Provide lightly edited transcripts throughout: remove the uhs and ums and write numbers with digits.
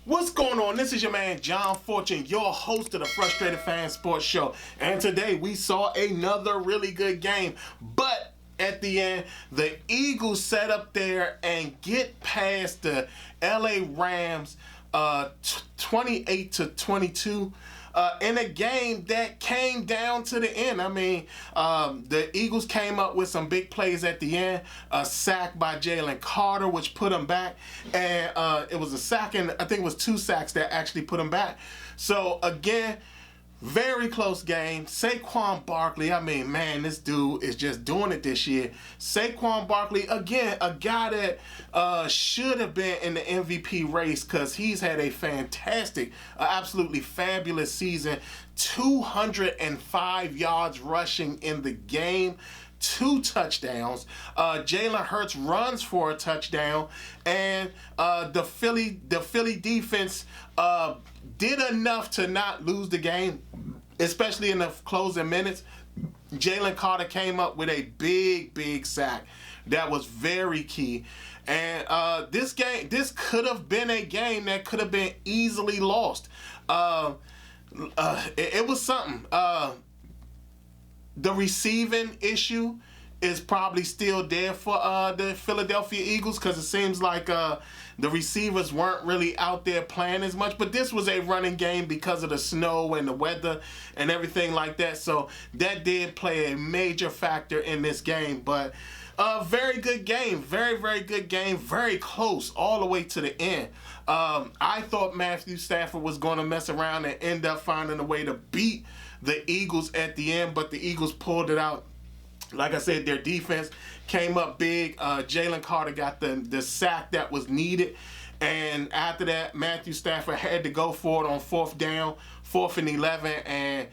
What's going on? This is your man John Fortune, your host of the Frustrated Fan Sports Show. And today we saw another really good game. But at the end, the Eagles sat up there and get past the LA Rams 28-22. In a game that came down to the end. I mean, the Eagles came up with some big plays at the end. A sack by Jalen Carter, which put them back. And it was a sack, and I think it was 2 sacks that actually put them back. So, again, very close game. Saquon Barkley, I mean, man, this dude is just doing it this year. Saquon Barkley, again, a guy that should have been in the MVP race because he's had a fantastic, absolutely fabulous season. 205 yards rushing in the game. 2 touchdowns. Jalen Hurts runs for a touchdown, and the Philly defense did enough to not lose the game, especially in the closing minutes. Jalen Carter came up with a big sack that was very key. And this could have been a game that could have been easily lost. It was something. The receiving issue is probably still there for the Philadelphia Eagles because it seems like the receivers weren't really out there playing as much. But this was a running game because of the snow and the weather and everything like that. So that did play a major factor in this game. But very good game. Very good game. Very close all the way to the end. I thought Matthew Stafford was going to mess around and end up finding a way to beat the Eagles at the end, but the Eagles pulled it out. Like I said, their defense came up big. Jalen Carter got the sack that was needed. And after that, Matthew Stafford had to go for it on 4th down, 4th and 11, and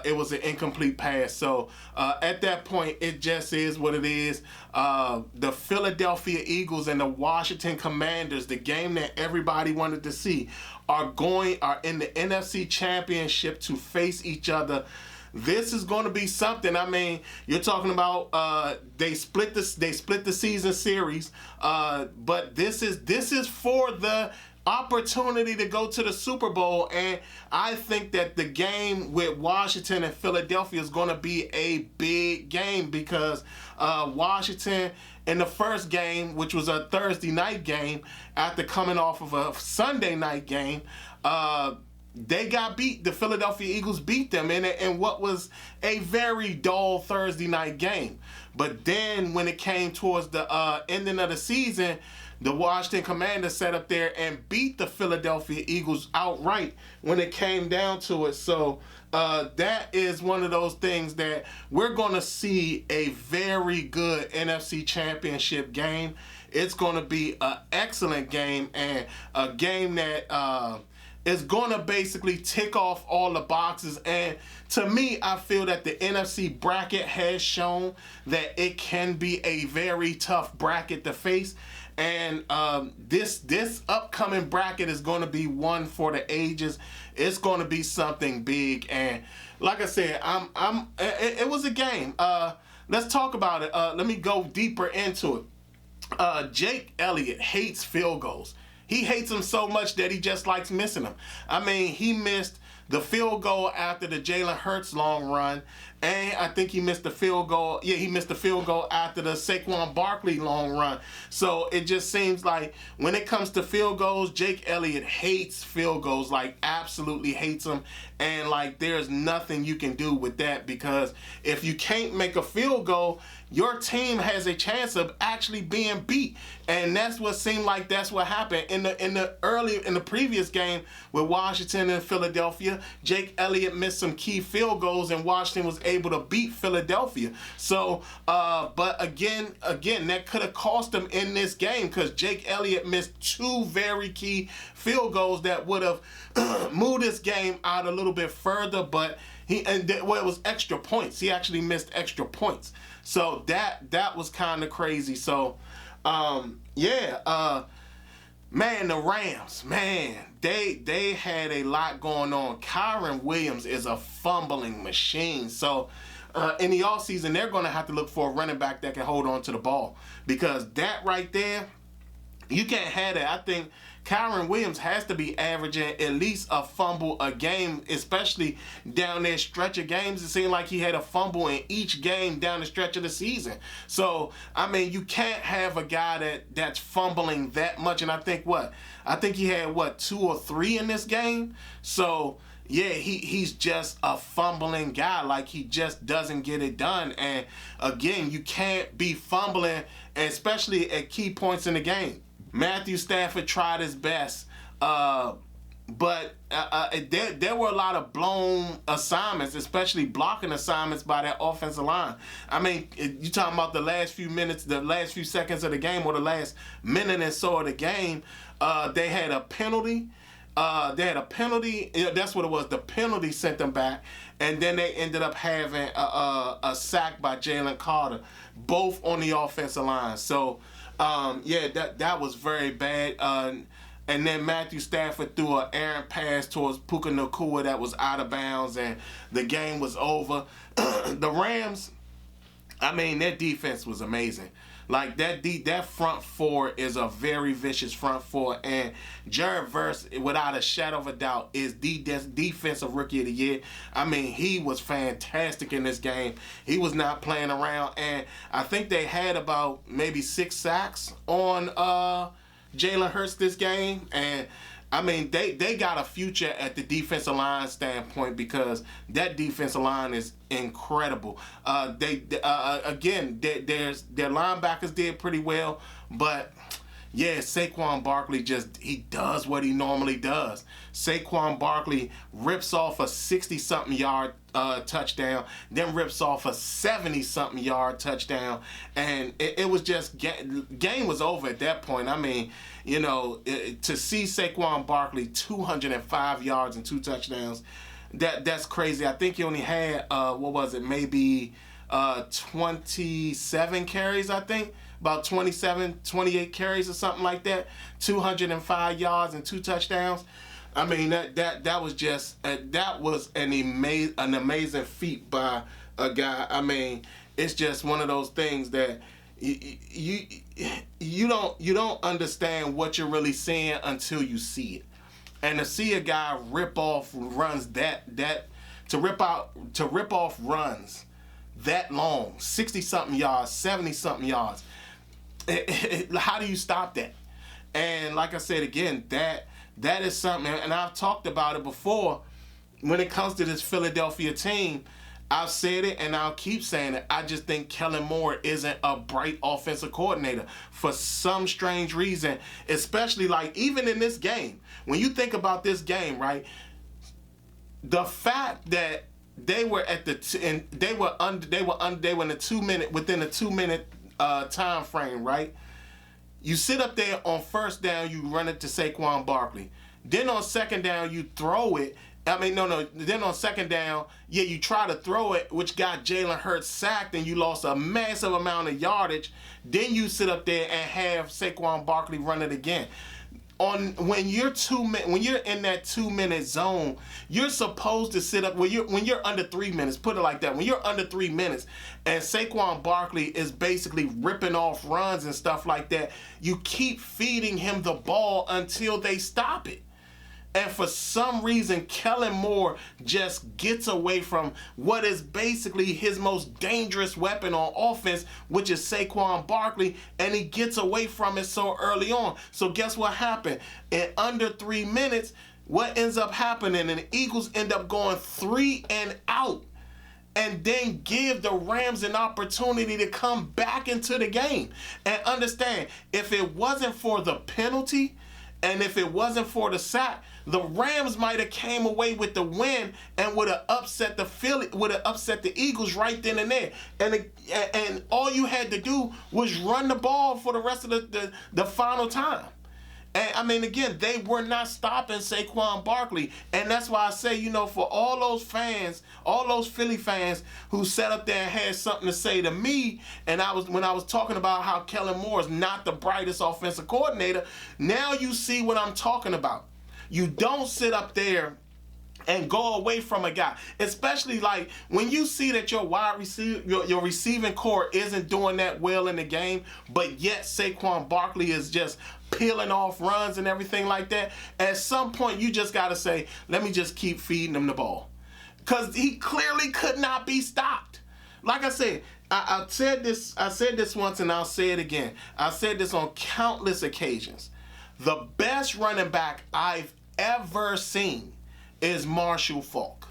it was an incomplete pass. So at that point, it just is what it is. The Philadelphia Eagles and the Washington Commanders, the game that everybody wanted to see, are in the NFC Championship to face each other. This is going to be something. I mean, you're talking about they split the season series, but this is for the opportunity to go to the Super Bowl, and I think that the game with Washington and Philadelphia is going to be a big game because Washington in the first game, which was a Thursday night game, after coming off of a Sunday night game, they got beat. The Philadelphia Eagles beat them in what was a very dull Thursday night game. But then when it came towards the ending of the season, the Washington Commanders sat up there and beat the Philadelphia Eagles outright when it came down to it. So that is one of those things that we're going to see a very good NFC Championship game. It's going to be an excellent game and a game that is going to basically tick off all the boxes. And to me, I feel that the NFC bracket has shown that it can be a very tough bracket to face. And this upcoming bracket is going to be one for the ages. It's going to be something big. And like I said, it was a game. Let's talk about it. Let me go deeper into it. Jake Elliott hates field goals. He hates them so much that he just likes missing them. I mean, he missed the field goal after the Jalen Hurts long run, and I think he missed the field goal. Yeah, he missed the field goal after the Saquon Barkley long run. So it just seems like when it comes to field goals, Jake Elliott hates field goals, like absolutely hates them. And like there's nothing you can do with that because if you can't make a field goal, your team has a chance of actually being beat. And that's what seemed like that's what happened in the previous game with Washington and Philadelphia. Jake Elliott missed some key field goals and Washington was able to beat Philadelphia. So but again that could have cost them in this game because Jake Elliott missed 2 very key field goals that would have moved this game out a little bit further, but Well, it was extra points. He actually missed extra points. So that was kind of crazy. So, man, the Rams, man, they had a lot going on. Kyron Williams is a fumbling machine. So, in the offseason, they're going to have to look for a running back that can hold on to the ball, because that right there, you can't have that. I think Kyron Williams has to be averaging at least a fumble a game, especially down that stretch of games. It seemed like he had a fumble in each game down the stretch of the season. So, I mean, you can't have a guy that's fumbling that much. And I think he had 2 or 3 in this game. So, yeah, he's just a fumbling guy. Like, he just doesn't get it done. And, again, you can't be fumbling, especially at key points in the game. Matthew Stafford tried his best, but there were a lot of blown assignments, especially blocking assignments by that offensive line. I mean, you talking about the last few minutes, the last few seconds of the game, or the last minute and so of the game, they had a penalty. That's what it was. The penalty sent them back, and then they ended up having a sack by Jalen Carter, both on the offensive line. So, that was very bad. And then Matthew Stafford threw an errant pass towards Puka Nacua that was out of bounds, and the game was over. The Rams, I mean, their defense was amazing. Like, that front four is a very vicious front four, and Jared Verse, without a shadow of a doubt, is the defensive rookie of the year. I mean, he was fantastic in this game. He was not playing around, and I think they had about maybe 6 sacks on Jalen Hurts this game, and I mean, they got a future at the defensive line standpoint, because that defensive line is incredible. Their linebackers did pretty well, but yeah, Saquon Barkley he does what he normally does. Saquon Barkley rips off a 60-something yard touchdown, then rips off a 70-something yard touchdown, and it was just game was over at that point. I mean, to see Saquon Barkley 205 yards and 2 touchdowns, that's crazy. I think he only had maybe 27 carries, I think. About 28 carries or something like that. 205 yards and 2 touchdowns. I mean, that was just that was an amazing feat by a guy. I mean, it's just one of those things that you don't understand what you're really seeing until you see it. And to see a guy rip off runs to rip off runs that long, 60-something yards, 70-something yards. How do you stop that? And like I said again, that is something, and I've talked about it before. When it comes to this Philadelphia team, I've said it and I'll keep saying it. I just think Kellen Moore isn't a bright offensive coordinator for some strange reason, especially like even in this game. When you think about this game, right? The fact that they were within the 2 minute time frame, right? You sit up there on first down, you run it to Saquon Barkley. Then on second down, you throw it. Then on second down, you try to throw it, which got Jalen Hurts sacked, and you lost a massive amount of yardage. Then you sit up there and have Saquon Barkley run it again. When you're in that 2 minute zone, you're supposed to sit up when you're under 3 minutes. Put it like that. When you're under 3 minutes, and Saquon Barkley is basically ripping off runs and stuff like that, you keep feeding him the ball until they stop it. And for some reason, Kellen Moore just gets away from what is basically his most dangerous weapon on offense, which is Saquon Barkley, and he gets away from it so early on. So guess what happened? In under 3 minutes, what ends up happening? And the Eagles end up going 3 and out, and then give the Rams an opportunity to come back into the game. And understand, if it wasn't for the penalty, and if it wasn't for the sack, the Rams might have came away with the win and would have upset the Eagles right then and there. And all you had to do was run the ball for the rest of the final time. And I mean, again, they were not stopping Saquon Barkley. And that's why I say, for all those fans, all those Philly fans who sat up there and had something to say to me, and when I was talking about how Kellen Moore is not the brightest offensive coordinator, now you see what I'm talking about. You don't sit up there and go away from a guy, especially like when you see that your wide receiver, your receiving core isn't doing that well in the game, but yet Saquon Barkley is just peeling off runs and everything like that. At some point, you just got to say, let me just keep feeding him the ball, because he clearly could not be stopped. Like I said, I said this once and I'll say it again. I said this on countless occasions. The best running back I've ever seen is Marshall Faulk.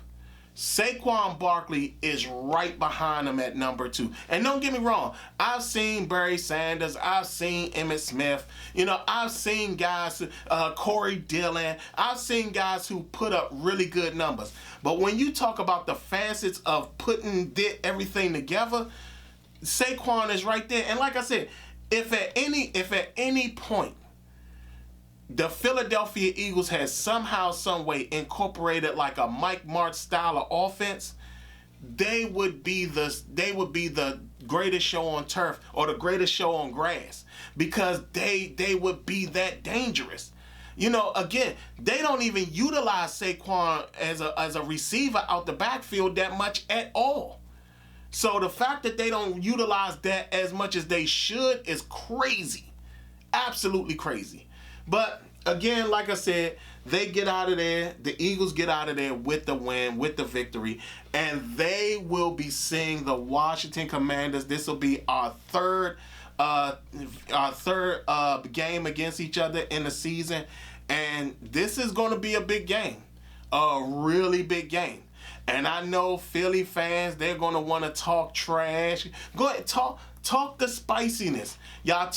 Saquon Barkley is right behind him at number 2. And don't get me wrong, I've seen Barry Sanders, I've seen Emmitt Smith, I've seen guys, Corey Dillon, I've seen guys who put up really good numbers. But when you talk about the facets of putting everything together, Saquon is right there. And like I said, if at any point the Philadelphia Eagles has somehow, some way incorporated like a Mike Martz style of offense, they would be the greatest show on turf or the greatest show on grass, because they would be that dangerous. Again, they don't even utilize Saquon as a receiver out the backfield that much at all. So the fact that they don't utilize that as much as they should is crazy. Absolutely crazy. But again, like I said, they get out of there. The Eagles get out of there with the win, with the victory, and they will be seeing the Washington Commanders. This will be our third game against each other in the season, and this is going to be a big game, a really big game. And I know Philly fans, they're going to want to talk trash. Go ahead, talk the spiciness. Y'all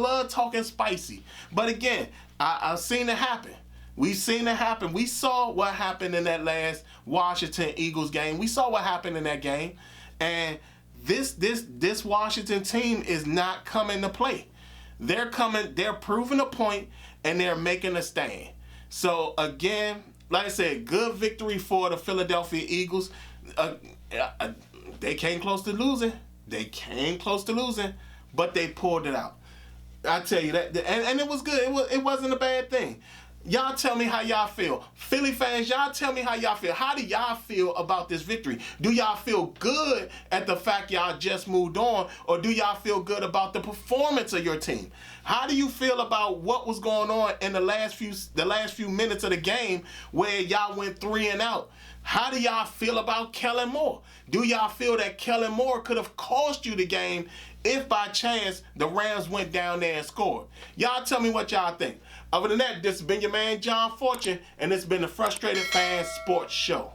love talking spicy. But again, I've seen it happen. We've seen it happen. We saw what happened in that last Washington Eagles game. We saw what happened in that game. And this Washington team is not coming to play. They're proving a point, and they're making a stand. So again, like I said, good victory for the Philadelphia Eagles. They came close to losing. But they pulled it out. I tell you that, and it was good. It wasn't a bad thing. Y'all tell me how y'all feel. Philly fans, y'all tell me how y'all feel. How do y'all feel about this victory? Do y'all feel good at the fact y'all just moved on, or do y'all feel good about the performance of your team? How do you feel about what was going on in the last few minutes of the game where y'all went 3 and out? How do y'all feel about Kellen Moore? Do y'all feel that Kellen Moore could have cost you the game if by chance the Rams went down there and scored? Y'all tell me what y'all think. Other than that, this has been your man John Fortune, and this has been the Frustrated Fans Sports Show.